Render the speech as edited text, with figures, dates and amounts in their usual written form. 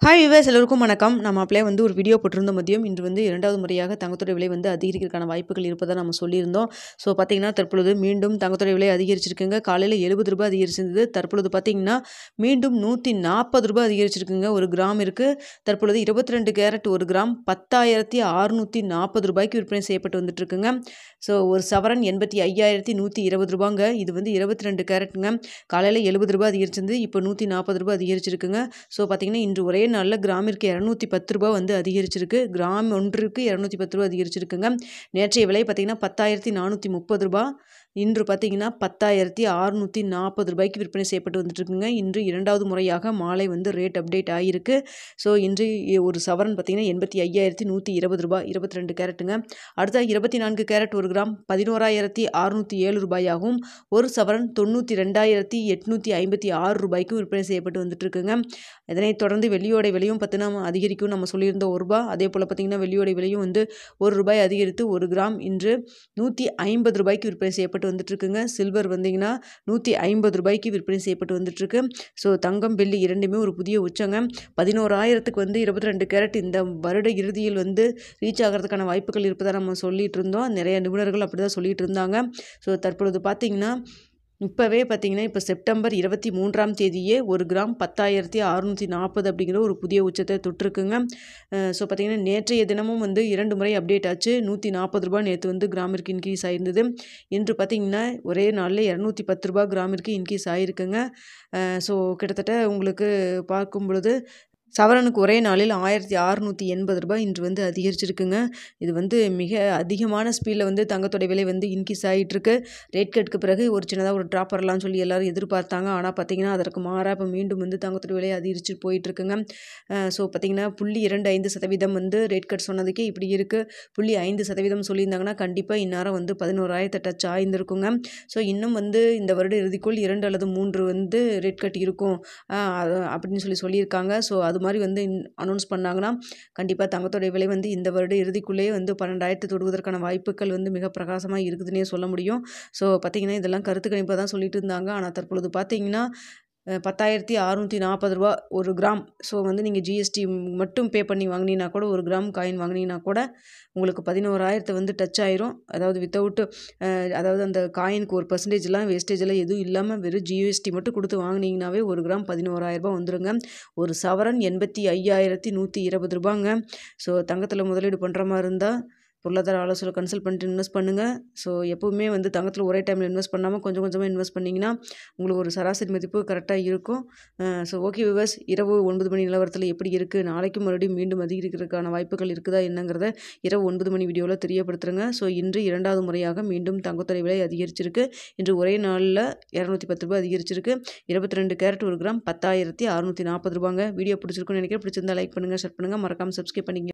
Hi viewers எல்லோருக்கும் வணக்கம். நம்ம அப்படியே ஒரு வீடியோ போட்டிருந்த மதியம் இன்று இரண்டாவது முறையாக தங்கத்தோட விலை அதிகரிக்கிறதுக்கான வாய்ப்புகள் இருப்பதாக நம்ம சொல்லியிருந்தோம். ஸோ பார்த்தீங்கன்னா தற்பொழுது மீண்டும் தங்கத்தோட விலை அதிகரிச்சிருக்குங்க. காலையில் ரூ. 70 அதிகரிச்சிருந்தது. தற்பொழுது பார்த்தீங்கன்னா மீண்டும் ரூ. 140 அதிகரிச்சிருக்குங்க. ஒரு கிராமிற்கு தற்பொழுது 22 கேரட் ஒரு கிராம் 10,640 விற்பனை செய்யப்பட்டு வந்துட்டு இருக்குங்க. ஸோ ஒரு சவரன் 85,120 இது 22 கேரட்டுங்க. காலையில் ரூ. 70 அதிகரிச்சிருந்து இப்போ ரூ. 140 அதிகரிச்சிருக்குங்க. ஸோ பார்த்தீங்கன்னா இன்று ஒரே நாளில் கிராமிற்கு ரூ. 210 அதிகரிச்சிருக்கு. கிராம் ஒன்றிற்கு ரூ. 210 அதிகரிச்சிருக்குங்க. நேற்றைய விலை பார்த்தீங்கன்னா ரூ. 10,430. இன்று பார்த்தீங்கன்னா ரூ. 10,640 விற்பனை செய்யப்பட்டு வந்துட்டுருக்குங்க. இன்று இரண்டாவது முறையாக மாலை ரேட் அப்டேட் ஆகியிருக்கு. ஸோ இன்று ஒரு சவரன் பார்த்தீங்கன்னா ரூ. 85,120 22 கேரட்டுங்க. அடுத்த 24 கேரட் ஒரு கிராம் ரூ. 11,607 ஒரு சவரன் ரூ. 92,856 விற்பனை செய்யப்பட்டு வந்துட்டுருக்குங்க. இதனைத் தொடர்ந்து வெள்ளியோட விலையும் பார்த்தீங்கன்னா அதிகரிக்கும் நம்ம சொல்லியிருந்தோம் ரூ. 1. அதே போல் பார்த்தீங்கன்னா வெள்ளியோட விலையும் ரூ. 1 அதிகரித்து ஒரு கிராம் இன்று ரூ. 150 விற்பனை செய்யப்பட்டு வந்துட்டுருக்குங்க. சில்வர் வந்தீங்கன்னா ரூ. 150 விற்பனை செய்யப்பட்டு வந்துட்டுருக்கு. ஸோ தங்கம் வெள்ளி இரண்டுமே ஒரு புதிய உச்சங்க. 11,000க்கு 22 கேரட் இந்த வருட இறுதியில் ரீச் ஆகிறதுக்கான வாய்ப்புகள் இருப்பதாக நம்ம சொல்லிட்டு இருந்தோம். நிறைய நிபுணர்கள் அப்படி தான் சொல்லிட்டு இருந்தாங்க. ஸோ தற்பொழுது பார்த்தீங்கன்னா இப்போவே பார்த்தீங்கன்னா இப்போ செப்டம்பர் 23ஆம் தேதியே ஒரு கிராம் 10,640 அப்படிங்கிற ஒரு புதிய உச்சத்தை தொட்டிருக்குங்க. ஸோ பார்த்தீங்கன்னா நேற்றைய தினமும் 2 முறை அப்டேட் ஆச்சு. ரூ. 140 நேற்று கிராமிற்கு இன்க்ரீஸ் ஆயிருந்தது. இன்று பார்த்தீங்கன்னா ஒரே நாளில் ரூ. 210 கிராமிற்கு இன்க்ரீஸ் ஆகிருக்குங்க. ஸோ கிட்டத்தட்ட உங்களுக்கு பார்க்கும் பொழுது சவரனுக்கு ஒரே நாளில் ரூ. 1,680 இன்று அதிகரிச்சிருக்குங்க. இது மிக அதிகமான ஸ்பீடில் தங்கத்தோட விலை இன்க்ரீஸ் ஆகிட்டுருக்கு. ரேட் கட்டுக்கு பிறகு ஒரு சின்னதாக ஒரு ட்ராப் வரலாம்னு சொல்லி எல்லாரும் எதிர்பார்த்தாங்க. ஆனால் பார்த்தீங்கன்னா அதற்கு மாறாக இப்போ மீண்டும் தங்கத்தோட விலை அதிகரிச்சு போயிட்டுருக்குங்க. ஸோ பார்த்தீங்கன்னா 0.25% ரேட் கட் சொன்னதுக்கே இப்படி இருக்குது. 0.5% சொல்லியிருந்தாங்கன்னா கண்டிப்பாக இந்நேரம் 11,000 டச் ஆயிருந்திருக்குங்க. ஸோ இன்னும் இந்த வருட இறுதிக்குள் 2 அல்லது 3 ரேட் கட் இருக்கும் அப்படின்னு சொல்லியிருக்காங்க. ஸோ அது மாதிரி அனௌன்ஸ் பண்ணாங்கன்னா கண்டிப்பாக தங்கத்தோட விலை இந்த வருட இறுதிக்குள்ளேயே 12,000 தொடுவதற்கான வாய்ப்புகள் மிக பிரகாசமாக இருக்குதுன்னே சொல்ல முடியும். ஸோ பார்த்தீங்கன்னா இதெல்லாம் கருத்து கணிப்பாக தான் சொல்லிட்டு இருந்தாங்க. ஆனால் தற்பொழுது பார்த்தீங்கன்னா 10,640 ஒரு கிராம். ஸோ நீங்கள் ஜிஎஸ்டி மட்டும் பே பண்ணி வாங்கினீங்கன்னா கூட ஒரு கிராம் காயின் வாங்கினீங்கன்னா கூட உங்களுக்கு 11,000 டச் ஆயிரும். அதாவது அதாவது அந்த காயினுக்கு ஒரு பர்சன்டேஜ்லாம் வேஸ்டேஜெல்லாம் எதுவும் இல்லாமல் வெறும் ஜிஎஸ்டி மட்டும் கொடுத்து வாங்கினீங்கன்னாவே ஒரு கிராம் 11,000 வந்துருங்க. ஒரு சவரன் 85,120 ஸோ தங்கத்தில் முதலீடு பண்ணுற மாதிரி இருந்தால் பொருளாதார ஆலோசனை கன்சல்ட் பண்ணிட்டு இன்வெஸ்ட் பண்ணுங்கள். ஸோ எப்போவுமே தங்கத்தில் ஒரே டைமில் இன்வெஸ்ட் பண்ணாமல் கொஞ்சம் கொஞ்சமாக இன்வெஸ்ட் பண்ணிங்கன்னா உங்களுக்கு ஒரு சராசரி மதிப்பு கரெக்டாக இருக்கும். ஸோ ஓகே விவர்ஸ், இரவு 9 மணி நிலவரத்தில் எப்படி இருக்குது, நாளைக்கும் மறுபடியும் மீண்டும் அதிகரிக்கிறதுக்கான வாய்ப்புகள் இருக்குதா என்னங்கிறத இரவு 9 மணி வீடியோவில் தெரியப்படுத்துகிறேங்க. ஸோ இன்று இரண்டாவது முறையாக மீண்டும் தங்கத்தோட விலை அதிகரிச்சிருக்கு. இன்று ஒரே நாளில் ரூ. 210 அதிகரிச்சிருக்கு. 22 கேரட் ஒரு கிராம் 10,640 வீடியோ பிடிச்சிருக்குன்னு நினைக்கிறேன். பிடிச்சிருந்தா லைக் பண்ணுங்கள், ஷேர் பண்ணுங்கள், மறக்காமல் சப்ஸ்கிரைப் பண்ணிங்க.